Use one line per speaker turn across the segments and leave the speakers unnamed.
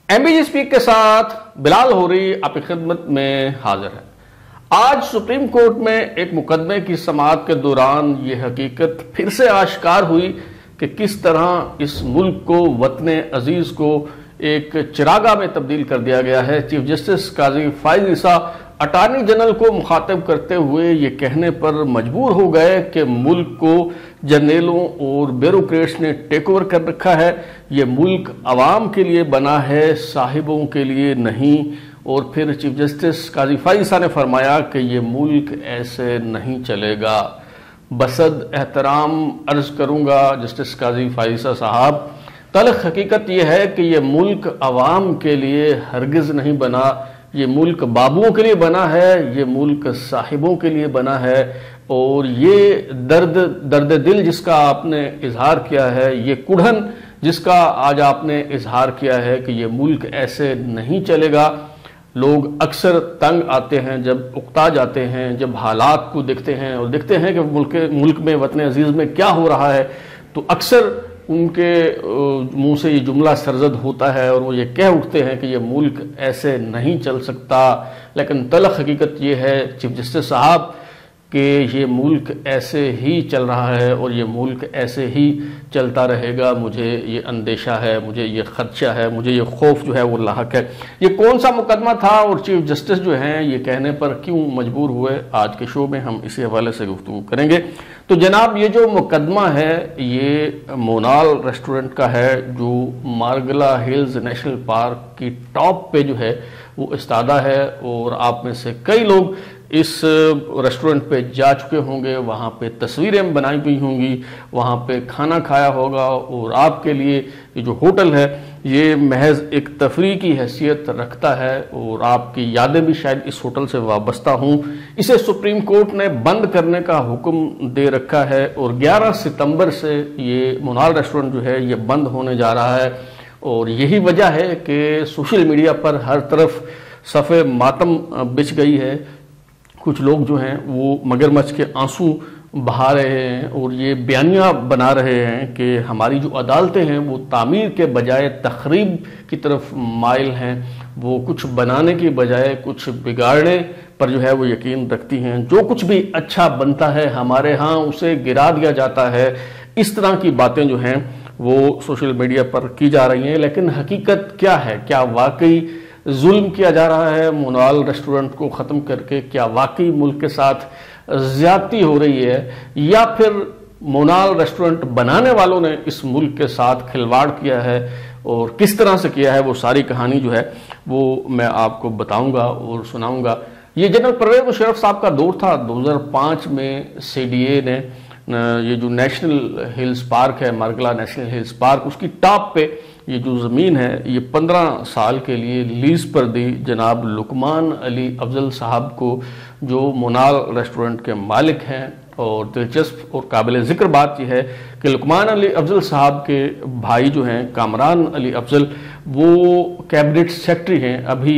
M B G speak کے ساتھ بلال ہوری آپ کی خدمت میں حاضر ہے۔ آج سپریم کورٹ میں ایک مقدمے کی سماعت کے دوران یہ حقیقت پھر سے آشکار ہوئی کہ کس طرح اس ملک کو، وطن عزیز کو ایک چراغاہ میں تبدیل کر دیا گیا ہے۔ چیف جسٹس قاضی فائز عیسیٰ اٹارنی جنرل کو مخاطب کرتے ہوئے یہ کہنے پر مجبور ہو گئے کہ ملک کو جرنیلوں اور بیوروکریٹس نے ٹیک اوور کر رکھا ہے، یہ ملک عوام کے لیے بنا ہے، صاحبوں کے لیے نہیں۔ اور پھر چیف جسٹس قاضی فائز عیسیٰ نے فرمایا کہ یہ ملک ایسے نہیں چلے گا۔ بصد احترام عرض کروں گا جسٹس قاضی فائز عیسیٰ صاحب، تلخ حقیقت یہ ہے کہ یہ ملک عوام کے لیے ہرگز نہیں بنا، یہ ملک بابوؤں کے لیے بنا ہے، یہ ملک صاحبوں کے لیے بنا ہے۔ اور یہ درد دل جس کا آپ نے اظہار کیا ہے، یہ کڑھن جس کا آج آپ نے اظہار کیا ہے کہ یہ ملک ایسے نہیں چلے گا۔ لوگ اکثر تنگ آتے ہیں جب اکتا جاتے ہیں، جب حالات کو دیکھتے ہیں اور دیکھتے ہیں کہ ملک میں، وطن عزیز میں کیا ہو رہا ہے، تو اکثر ان کے منہ سے یہ جملہ سرزد ہوتا ہے اور وہ یہ کہہ اٹھتے ہیں کہ یہ ملک ایسے نہیں چل سکتا۔ لیکن تلخ حقیقت یہ ہے چیف جسٹس صاحب کہ یہ ملک ایسے ہی چل رہا ہے اور یہ ملک ایسے ہی چلتا رہے گا۔ مجھے یہ اندیشہ ہے، مجھے یہ خدشہ ہے، مجھے یہ خوف جو ہے وہ لاحق ہے۔ یہ کون سا مقدمہ تھا اور چیف جسٹس جو ہیں یہ کہنے پر کیوں مجبور ہوئے، آج کے شو میں ہم اسی حوالے سے گفتگو کریں گے۔ تو جناب یہ جو مقدمہ ہے یہ مونال ریسٹورنٹ کا ہے جو مارگلا ہلز نیشنل پارک کی ٹاپ پہ جو ہے وہ استادہ ہے، اور آپ میں سے کئی لوگ اس ریسٹورنٹ پہ جا چکے ہوں گے، وہاں پہ تصویریں بنائی گئی ہوں گی، وہاں پہ کھانا کھایا ہوگا، اور آپ کے لیے یہ جو ہوٹل ہے یہ محض ایک تفریح کی حیثیت رکھتا ہے، اور آپ کی یادیں بھی شاید اس ہوٹل سے وابستہ ہوں۔ اسے سپریم کورٹ نے بند کرنے کا حکم دے رکھا ہے، اور 11 ستمبر سے یہ مونال ریسٹورنٹ جو ہے یہ بند ہونے جا رہا ہے۔ اور یہی وجہ ہے کہ سوشل میڈیا پر ہر طرف صف ماتم بچھ گئی ہے۔ کچھ لوگ جو ہیں وہ مگرمچھ کے آنسو بہا رہے ہیں اور یہ بیانیہ بنا رہے ہیں کہ ہماری جو عدالتیں ہیں وہ تعمیر کے بجائے تخریب کی طرف مائل ہیں، وہ کچھ بنانے کی بجائے کچھ بگاڑنے پر جو ہے وہ یقین رکھتی ہیں۔ جو کچھ بھی اچھا بنتا ہے ہمارے ہاں اسے گرا دیا جاتا ہے۔ اس طرح کی باتیں جو ہیں وہ سوشل میڈیا پر کی جا رہی ہیں، لیکن حقیقت کیا ہے؟ کیا واقعی ظلم کیا جا رہا ہے مونال ریسٹورنٹ کو ختم کر کے؟ کیا واقعی ملک کے ساتھ زیادتی ہو رہی ہے، یا پھر مونال ریسٹورنٹ بنانے والوں نے اس ملک کے ساتھ کھلواڑ کیا ہے؟ اور کس طرح سے کیا ہے وہ ساری کہانی جو ہے وہ میں آپ کو بتاؤں گا اور سناؤں گا۔ یہ جنرل پرویز مشرف صاحب کا دور تھا۔ 2005 میں سی ڈی اے نے یہ جو نیشنل ہلز پارک ہے، مارگلا نیشنل ہلز پارک، اس کی ٹاپ پہ یہ جو زمین ہے یہ 15 سال کے لیے لیز پر دی جناب لقمان علی افضل صاحب کو، جو مونال ریسٹورنٹ کے مالک ہیں۔ اور دلچسپ اور قابل ذکر بات یہ ہے کہ لقمان علی افضل صاحب کے بھائی جو ہیں کامران علی افضل، وہ کیبنٹ سیکرٹری ہیں، ابھی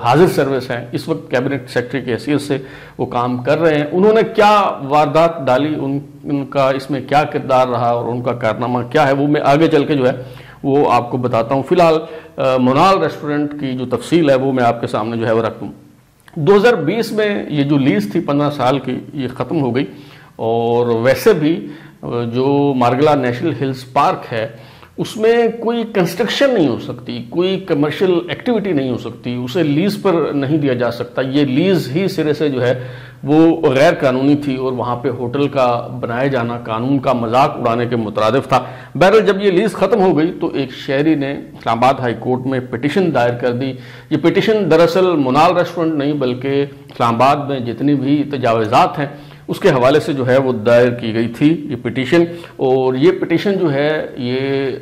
حاضر سروس ہیں، اس وقت کیبنٹ سیکرٹری کی حیثیت سے وہ کام کر رہے ہیں۔ انہوں نے کیا واردات ڈالی، ان کا اس میں کیا کردار رہا اور ان کا کارنامہ کیا ہے، وہ میں آگے چل کے جو ہے وہ آپ کو بتاتا ہوں۔ فی الحال مونال ریسٹورنٹ کی جو تفصیل ہے وہ میں آپ کے سامنے جو ہے وہ رکھوں۔ 2020 میں یہ جو لیز تھی 15 سال کی یہ ختم ہو گئی، اور ویسے بھی جو مارگلا نیشنل ہلز پارک ہے اس میں کوئی کنسٹرکشن نہیں ہو سکتی، کوئی کمرشل ایکٹیویٹی نہیں ہو سکتی، اسے لیز پر نہیں دیا جا سکتا۔ یہ لیز ہی سرے سے جو ہے وہ غیر قانونی تھی، اور وہاں پہ ہوٹل کا بنائے جانا قانون کا مذاق اڑانے کے مترادف تھا۔ بہرحال جب یہ لیز ختم ہو گئی تو ایک شہری نے اسلام آباد ہائی کورٹ میں پٹیشن دائر کر دی۔ یہ پٹیشن دراصل مونال ریسٹورنٹ نہیں بلکہ اسلام آباد میں جتنی بھی تجاوزات ہیں اس کے حوالے سے جو ہے وہ دائر کی گئی تھی یہ پٹیشن۔ اور یہ پٹیشن جو ہے یہ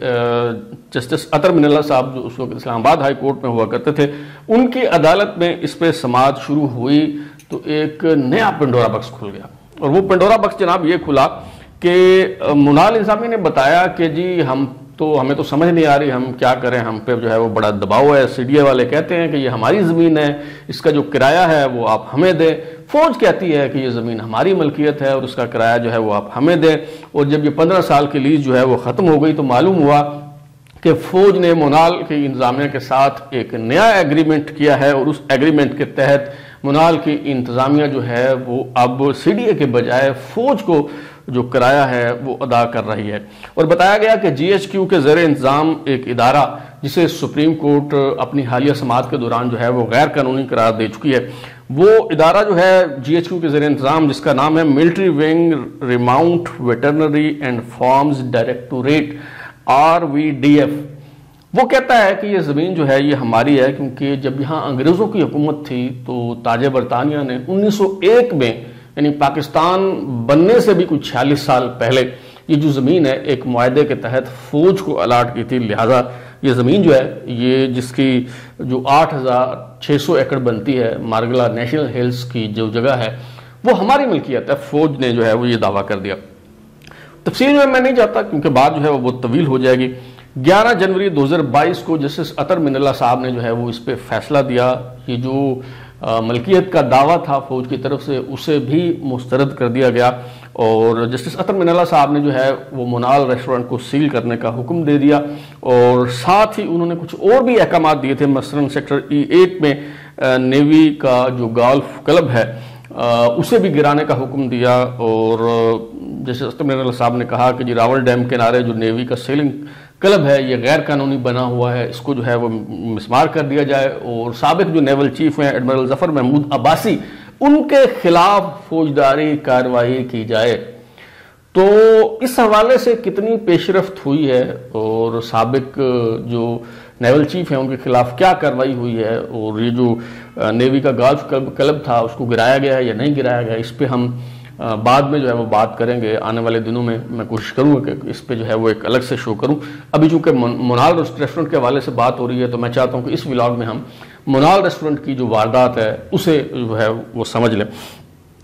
جسٹس عطر من اللہ صاحب جو اس وقت اسلام آباد ہائی کورٹ میں ہوا کرتے تھے، ان کی عدالت میں اس پہ سماعت شروع ہوئی تو ایک نیا پنڈورا بکس کھل گیا۔ اور وہ پنڈورا بکس جناب یہ کھلا کہ مونال انتظامیہ نے بتایا کہ جی ہمیں تو سمجھ نہیں آ رہی ہم کیا کریں، ہم پہ جو ہے وہ بڑا دباؤ ہے۔ سی ڈی اے والے کہتے ہیں کہ یہ ہماری زمین ہے، اس کا جو کرایہ ہے وہ آپ ہمیں دیں۔ فوج کہتی ہے کہ یہ زمین ہماری ملکیت ہے اور اس کا کرایہ جو ہے وہ آپ ہمیں دیں۔ اور جب یہ 15 سال کی لیز جو ہے وہ ختم ہو گئی تو معلوم ہوا کہ فوج نے منال کی انتظامیہ کے ساتھ ایک نیا ایگریمنٹ کیا ہے اور اس ایگریمنٹ کے تحت منال کی انتظامیہ جو ہے وہ اب سی ڈی اے کے بجائے فوج کو جو کرایہ ہے وہ ادا کر رہی ہے۔ اور بتایا گیا کہ جی ایچ کیو کے زیر انتظام ایک ادارہ جسے سپریم کورٹ اپنی حالیہ سماعت کے دوران جو ہے وہ غیر قانونی قرار دے چکی ہے، وہ ادارہ جو ہے جی ایچ کیو کے زیر انتظام جس کا نام ہے military wing remount veterinary and farms directorate RVDF، وہ کہتا ہے کہ یہ زمین جو ہے یہ ہماری ہے کیونکہ جب یہاں انگریزوں کی حکومت تھی تو تاج برطانیہ نے 1901 میں یعنی پاکستان بننے سے بھی کچھ 46 سال پہلے یہ جو زمین ہے ایک معاہدے کے تحت فوج کو الاٹ کی تھی، لہٰذا یہ زمین جو ہے یہ جس کی جو 8600 ایکڑ بنتی ہے مارگلا نیشنل ہلز کی جو جگہ ہے وہ ہماری ملکیت ہے۔ فوج نے جو ہے وہ یہ دعویٰ کر دیا۔ تفصیل میں نہیں جاتا کیونکہ بات جو ہے وہ بہت طویل ہو جائے گی۔ 11 جنوری 2022 کو جسٹس اطہر من اللہ صاحب نے جو ہے وہ اس پہ فیصلہ دیا۔ یہ جو ملکیت کا دعویٰ تھا فوج کی طرف سے اسے بھی مسترد کر دیا گیا اور جسٹس اطہر من اللہ صاحب نے جو ہے وہ منال ریسٹورنٹ کو سیل کرنے کا حکم دے دیا اور ساتھ ہی انہوں نے کچھ اور بھی احکامات دیے تھے، مثلا سیکٹر E8 میں نیوی کا جو گالف کلب ہے اسے بھی گرانے کا حکم دیا اور جیسے اطہر من اللہ صاحب نے کہا کہ جی راول ڈیم کنارے جو نیوی کا سیلنگ کلب ہے یہ غیر قانونی بنا ہوا ہے، اس کو جو ہے وہ مسمار کر دیا جائے اور سابق جو نیول چیف ہیں ایڈمرل ظفر محمود عباسی ان کے خلاف فوجداری کارروائی کی جائے۔ تو اس حوالے سے کتنی پیش رفت ہوئی ہے اور سابق جو نیول چیف ہیں ان کے خلاف کیا کارروائی ہوئی ہے اور یہ جو نیوی کا گالف کلب تھا اس کو گرایا گیا ہے یا نہیں گرایا گیا، اس پہ ہم بعد میں جو ہے وہ بات کریں گے۔ آنے والے دنوں میں میں کوشش کروں گا کہ اس پہ جو ہے وہ ایک الگ سے شو کروں۔ ابھی چونکہ منال ریسٹورنٹ کے حوالے سے بات ہو رہی ہے تو میں چاہتا ہوں کہ اس ولاگ میں ہم منال ریسٹورنٹ کی جو واردات ہے اسے جو ہے وہ سمجھ لیں،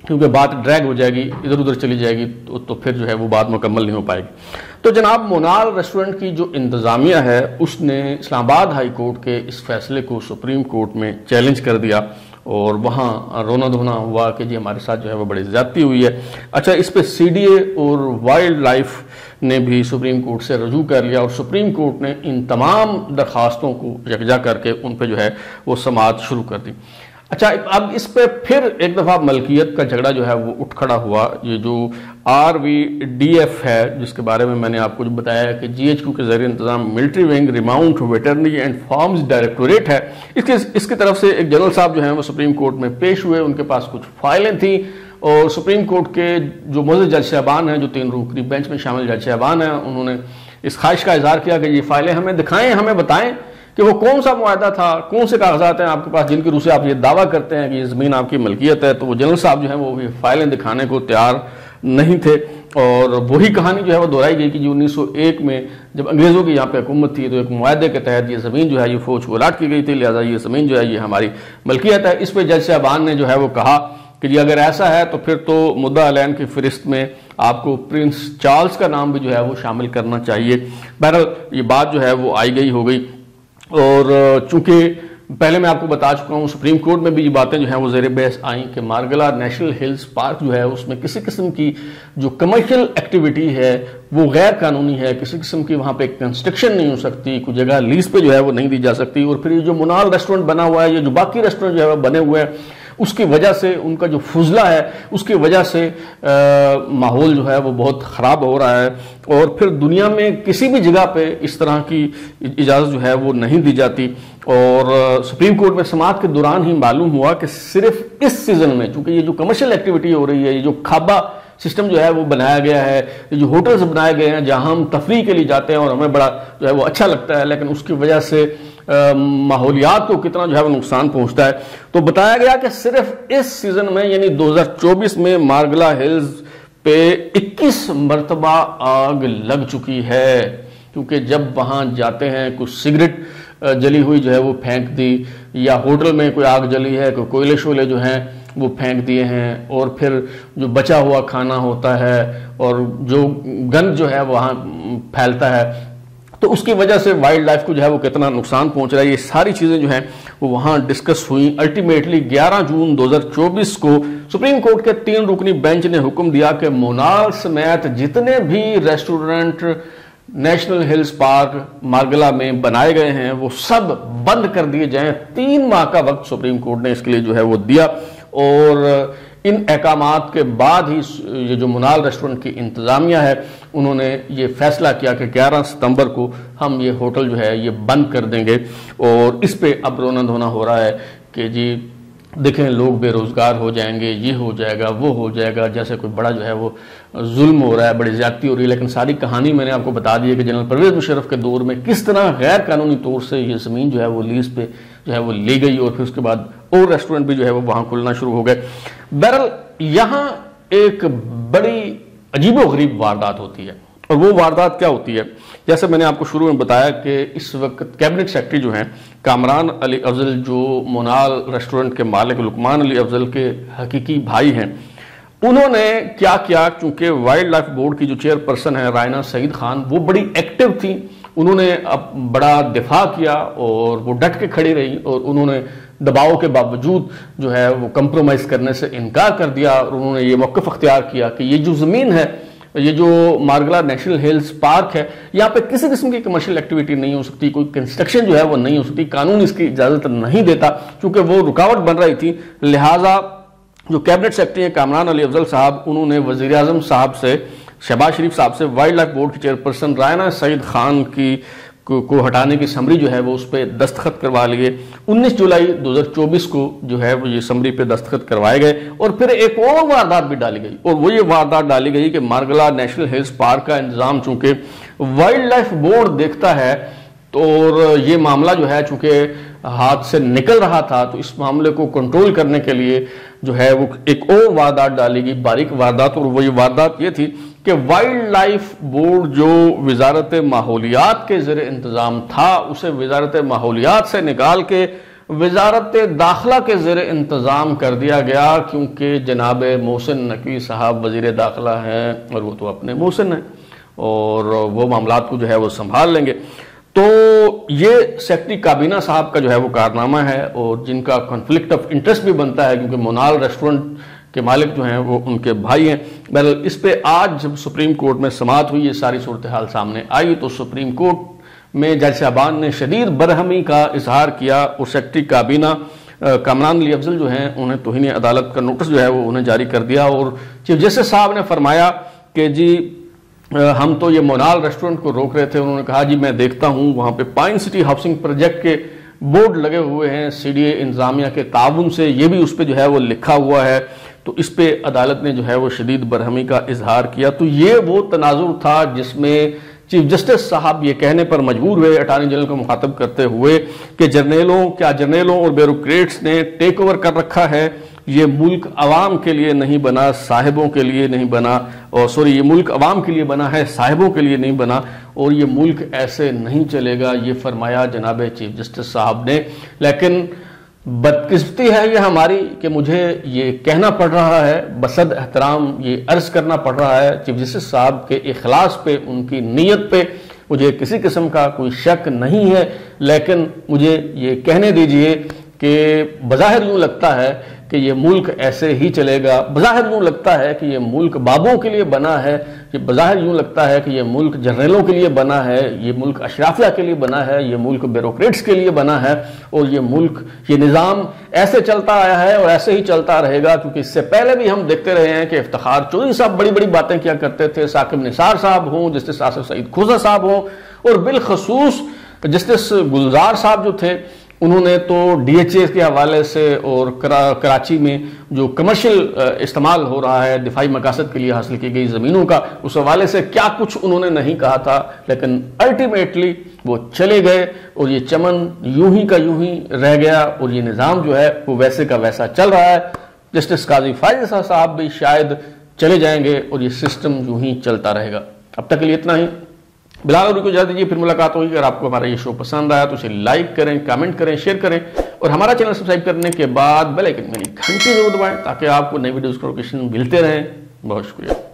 کیونکہ بات ڈریگ ہو جائے گی، ادھر ادھر چلی جائے گی تو پھر جو ہے وہ بات مکمل نہیں ہو پائے گی۔ تو جناب منال ریسٹورنٹ کی جو انتظامیہ ہے اس نے اسلام آباد ہائی کورٹ کے اس فیصلے کو سپریم کورٹ میں چیلنج کر دیا اور وہاں رونا دھونا ہوا کہ جی ہمارے ساتھ جو ہے وہ بڑی زیادتی ہوئی ہے۔ اچھا، اس پہ سی ڈی اے اور وائلڈ لائف نے بھی سپریم کورٹ سے رجوع کر لیا اور سپریم کورٹ نے ان تمام درخواستوں کو یکجا کر کے ان پہ جو ہے وہ سماعت شروع کر دی۔ اچھا، اب اس پہ پھر ایک دفعہ ملکیت کا جھگڑا جو ہے وہ اٹھ کھڑا ہوا۔ یہ جو RVDF ہے جس کے بارے میں نے آپ کو بتایا کہ جی ایچ کیو کے زیر انتظام military wing remount veterinary and farms directorate ہے، اس کی طرف سے ایک جنرل صاحب جو ہیں وہ سپریم کورٹ میں پیش ہوئے، ان کے پاس کچھ فائلیں تھیں اور سپریم کورٹ کے جو معزز جج صاحبان ہیں جو 3 رکنی بینچ میں شامل جج صاحبان ہیں انہوں نے اس خواہش کا اظہار کیا کہ یہ فائلیں ہمیں دکھائیں، ہمیں بتائیں کہ وہ کون سا معاہدہ تھا، کون سے کاغذات ہیں آپ کے پاس جن کی روح سے آپ یہ دعویٰ کرتے ہیں کہ یہ زمین آپ کی ملکیت ہے۔ تو وہ جنرل صاحب جو ہیں وہ فائلیں دکھانے کو تیار نہیں تھے اور وہی کہانی جو ہے وہ دہرائی گئی کہ جو 1901 میں جب انگریزوں کی یہاں پہ حکومت تھی تو ایک معاہدے کے تحت یہ زمین جو ہے یہ فوج کو الاٹ کی گئی تھی، لہٰذا یہ زمین جو ہے یہ ہماری ملکیت ہے۔ اس پہ جج صاحبان نے جو ہے وہ کہا کہ جی اگر ایسا ہے تو پھر تو مدعا علین کی فہرست میں آپ کو پرنس چارلز کا نام بھی جو ہے وہ شامل کرنا چاہیے۔ بہرحال یہ بات جو ہے وہ آئی گئی ہو گئی اور چونکہ پہلے میں آپ کو بتا چکا ہوں سپریم کورٹ میں بھی یہ باتیں جو ہیں وہ زیر بحث آئیں کہ مارگلا نیشنل ہلز پارک جو ہے اس میں کسی قسم کی جو کمرشل ایکٹیویٹی ہے وہ غیر قانونی ہے، کسی قسم کی وہاں پہ کنسٹرکشن نہیں ہو سکتی، کوئی جگہ لیز پہ جو ہے وہ نہیں دی جا سکتی۔ اور پھر یہ جو منال ریسٹورنٹ بنا ہوا ہے، یہ جو باقی ریسٹورنٹ جو ہے وہ بنے ہوئے ہیں اس کی وجہ سے ان کا جو فضلہ ہے اس کی وجہ سے ماحول جو ہے وہ بہت خراب ہو رہا ہے اور پھر دنیا میں کسی بھی جگہ پہ اس طرح کی اجازت جو ہے وہ نہیں دی جاتی۔ اور سپریم کورٹ میں سماعت کے دوران ہی معلوم ہوا کہ صرف اس سیزن میں چونکہ یہ جو کمرشل ایکٹیویٹی ہو رہی ہے، یہ جو کھابا سسٹم جو ہے وہ بنایا گیا ہے، یہ جو ہوٹلز بنائے گئے ہیں جہاں ہم تفریح کے لیے جاتے ہیں اور ہمیں بڑا جو ہے وہ اچھا لگتا ہے، لیکن اس کی وجہ سے ماحولیات کو کتنا جو ہے وہ نقصان پہنچتا ہے۔ تو بتایا گیا کہ صرف اس سیزن میں یعنی 2024 میں مارگلا ہلز پہ 21 مرتبہ آگ لگ چکی ہے، کیونکہ جب وہاں جاتے ہیں کچھ سگریٹ جلی ہوئی جو ہے وہ پھینک دی، یا ہوٹل میں کوئی آگ جلی ہے، کوئی کوئلے شولے جو ہیں وہ پھینک دیے ہیں، اور پھر جو بچا ہوا کھانا ہوتا ہے اور جو گند جو ہے وہاں پھیلتا ہے تو اس کی وجہ سے وائلڈ لائف کو جو ہے وہ کتنا نقصان پہنچ رہا ہے، یہ ساری چیزیں جو ہیں وہ وہاں ڈسکس ہوئیں۔ الٹیمیٹلی 11 جون 2024 کو سپریم کورٹ کے 3 رکنی بینچ نے حکم دیا کہ منال سمیت جتنے بھی restaurant national Hills park Margalla میں بنائے گئے ہیں وہ سب بند کر دیے جائیں۔ 3 ماہ کا وقت سپریم کورٹ نے اس کے لیے جو ہے وہ دیا، اور ان احکامات کے بعد ہی یہ جو منال ریسٹورنٹ کی انتظامیہ ہے انہوں نے یہ فیصلہ کیا کہ 11 ستمبر کو ہم یہ ہوٹل جو ہے یہ بند کر دیں گے۔ اور اس پہ اب رونا دھونا ہو رہا ہے کہ جی دیکھیں لوگ بے روزگار ہو جائیں گے، یہ ہو جائے گا، وہ ہو جائے گا، جیسے کوئی بڑا جو ہے وہ ظلم ہو رہا ہے، بڑی زیادتی ہو رہی ہے۔ لیکن ساری کہانی میں نے آپ کو بتا دی ہے کہ جنرل پرویز مشرف کے دور میں کس طرح غیر قانونی طور سے یہ زمین جو ہے وہ لیز پہ جو ہے وہ لی گئی، اور پھر اس کے بعد اور ریسٹورنٹ بھی جو ہے وہ وہاں کھلنا شروع ہو گئے۔ بہرحال یہاں ایک بڑی عجیب و غریب واردات ہوتی ہے، اور وہ واردات کیا ہوتی ہے؟ جیسے میں نے آپ کو شروع میں بتایا کہ اس وقت کیبنٹ سیکرٹری جو ہیں کامران علی افضل، جو منال ریسٹورنٹ کے مالک لقمان علی افضل کے حقیقی بھائی ہیں، انہوں نے کیا کیا؟ چونکہ وائلڈ لائف بورڈ کی جو چیئر پرسن ہے رائنا سعید خان، وہ بڑی ایکٹیو تھی، انہوں نے بڑا دفاع کیا اور وہ ڈٹ کے کھڑی رہی، اور انہوں نے دباؤ کے باوجود جو ہے وہ کمپرومائز کرنے سے انکار کر دیا، اور انہوں نے یہ موقف اختیار کیا کہ یہ جو زمین ہے، یہ جو مارگلا نیشنل ہلز پارک ہے، یہاں پہ کسی قسم کی کمرشل ایکٹیویٹی نہیں ہو سکتی، کوئی کنسٹرکشن جو ہے وہ نہیں ہو سکتی، قانون اس کی اجازت نہیں دیتا، چونکہ وہ رکاوٹ بن رہی تھی۔ لہٰذا جو کیبنٹ سیکرٹری ہیں کامران علی افضل صاحب، انہوں نے وزیر اعظم صاحب سے، شہباز شریف صاحب سے وائلڈ لائف بورڈ کی چیئرپرسن رائنا سعید خان کو ہٹانے کی سمری جو ہے وہ اس پہ دستخط کروا لیے۔ 19 جولائی 2024 کو جو ہے وہ یہ سمری پہ دستخط کروائے گئے، اور پھر ایک اور واردات بھی ڈالی گئی، اور وہ یہ واردات ڈالی گئی کہ مارگلا نیشنل ہلز پارک کا انتظام چونکہ وائلڈ لائف بورڈ دیکھتا ہے، اور یہ معاملہ جو ہے چونکہ ہاتھ سے نکل رہا تھا، تو اس معاملے کو کنٹرول کرنے کے لیے جو ہے وہ ایک اور واردات ڈالی گئی، باریک واردات، اور وہ یہ واردات یہ تھی کہ وائلڈ لائف بورڈ جو وزارت ماحولیات کے زیر انتظام تھا، اسے وزارت ماحولیات سے نکال کے وزارت داخلہ کے زیر انتظام کر دیا گیا، کیونکہ جناب محسن نقوی صاحب وزیر داخلہ ہیں، اور وہ تو اپنے محسن ہیں، اور وہ معاملات کو جو ہے وہ سنبھال لیں گے۔ تو یہ سیکرٹری کابینہ صاحب کا جو ہے وہ کارنامہ ہے، اور جن کا کنفلکٹ آف انٹرسٹ بھی بنتا ہے، کیونکہ منال ریسٹورنٹ کے مالک جو ہیں وہ ان کے بھائی ہیں۔ بہرحال اس پہ آج جب سپریم کورٹ میں سماعت ہوئی، یہ ساری صورتحال سامنے آئی، تو سپریم کورٹ میں جج صاحبان نے شدید برہمی کا اظہار کیا، اور سیکرٹری کابینہ کامران علی افضل جو ہیں انہیں توہین عدالت کا نوٹس جو ہے وہ انہیں جاری کر دیا، اور چیف جسٹس صاحب نے فرمایا کہ جی ہم تو یہ منال ریسٹورنٹ کو روک رہے تھے۔ انہوں نے کہا جی میں دیکھتا ہوں وہاں پہ پائن سٹی ہاؤسنگ پروجیکٹ کے بورڈ لگے ہوئے ہیں سی ڈی اے انتظامیہ کے تعاون سے، یہ بھی اس پہ جو ہے وہ لکھا ہوا ہے، تو اس پہ عدالت نے جو ہے وہ شدید برہمی کا اظہار کیا۔ تو یہ وہ تناظر تھا جس میں چیف جسٹس صاحب یہ کہنے پر مجبور ہوئے اٹارنی جنرل کو مخاطب کرتے ہوئے کہ جرنیلوں اور بیوروکریٹس نے ٹیک اوور کر رکھا ہے، یہ ملک عوام کے لیے نہیں بنا، صاحبوں کے لیے نہیں بنا، یہ ملک عوام کے لیے بنا ہے، صاحبوں کے لیے نہیں بنا، اور یہ ملک ایسے نہیں چلے گا، یہ فرمایا جناب چیف جسٹس صاحب نے۔ لیکن بدقسمتی ہے یہ ہماری کہ مجھے یہ کہنا پڑ رہا ہے، بصد احترام یہ عرض کرنا پڑ رہا ہے، چیف جسٹس صاحب کے اخلاص پہ، ان کی نیت پہ مجھے کسی قسم کا کوئی شک نہیں ہے، لیکن مجھے یہ کہنے دیجئے کہ بظاہر یوں لگتا ہے کہ یہ ملک ایسے ہی چلے گا، بظاہر یوں لگتا ہے کہ یہ ملک بابوں کے لیے بنا ہے، یہ بظاہر یوں لگتا ہے کہ یہ ملک جرنیلوں کے لیے بنا ہے، یہ ملک اشرافیہ کے لیے بنا ہے، یہ ملک بیوروکریٹس کے لیے بنا ہے، اور یہ ملک، یہ نظام ایسے چلتا آیا ہے اور ایسے ہی چلتا رہے گا، کیونکہ اس سے پہلے بھی ہم دیکھتے رہے ہیں کہ افتخار چودھری صاحب بڑی بڑی باتیں کیا کرتے تھے، ثاقب نثار صاحب ہوں، جسٹس آصف سعید کھوسہ صاحب ہوں، اور بالخصوص جسٹس گلزار صاحب جو تھے، انہوں نے تو ڈی ایچ اے کے حوالے سے اور کراچی میں جو کمرشل استعمال ہو رہا ہے دفاعی مقاصد کے لیے حاصل کی گئی زمینوں کا، اس حوالے سے کیا کچھ انہوں نے نہیں کہا تھا، لیکن الٹیمیٹلی وہ چلے گئے، اور یہ چمن یوں ہی کا یوں ہی رہ گیا، اور یہ نظام جو ہے وہ ویسے کا ویسا چل رہا ہے۔ جسٹس قاضی فائز صاحب بھی شاید چلے جائیں گے، اور یہ سسٹم یوں ہی چلتا رہے گا۔ اب تک کے لیے اتنا ہی، بلال اور کو اجازت دیجیے، پھر ملاقات ہوگی۔ اگر آپ کو ہمارا یہ شو پسند آیا تو اسے لائک کریں، کامنٹ کریں، شیئر کریں، اور ہمارا چینل سبسکرائب کرنے کے بعد بیل آئکن میں گھنٹی ضرور دبائیں تاکہ آپ کو نئی ویڈیوز کا نوٹیفیکیشن ملتے رہیں۔ بہت شکریہ۔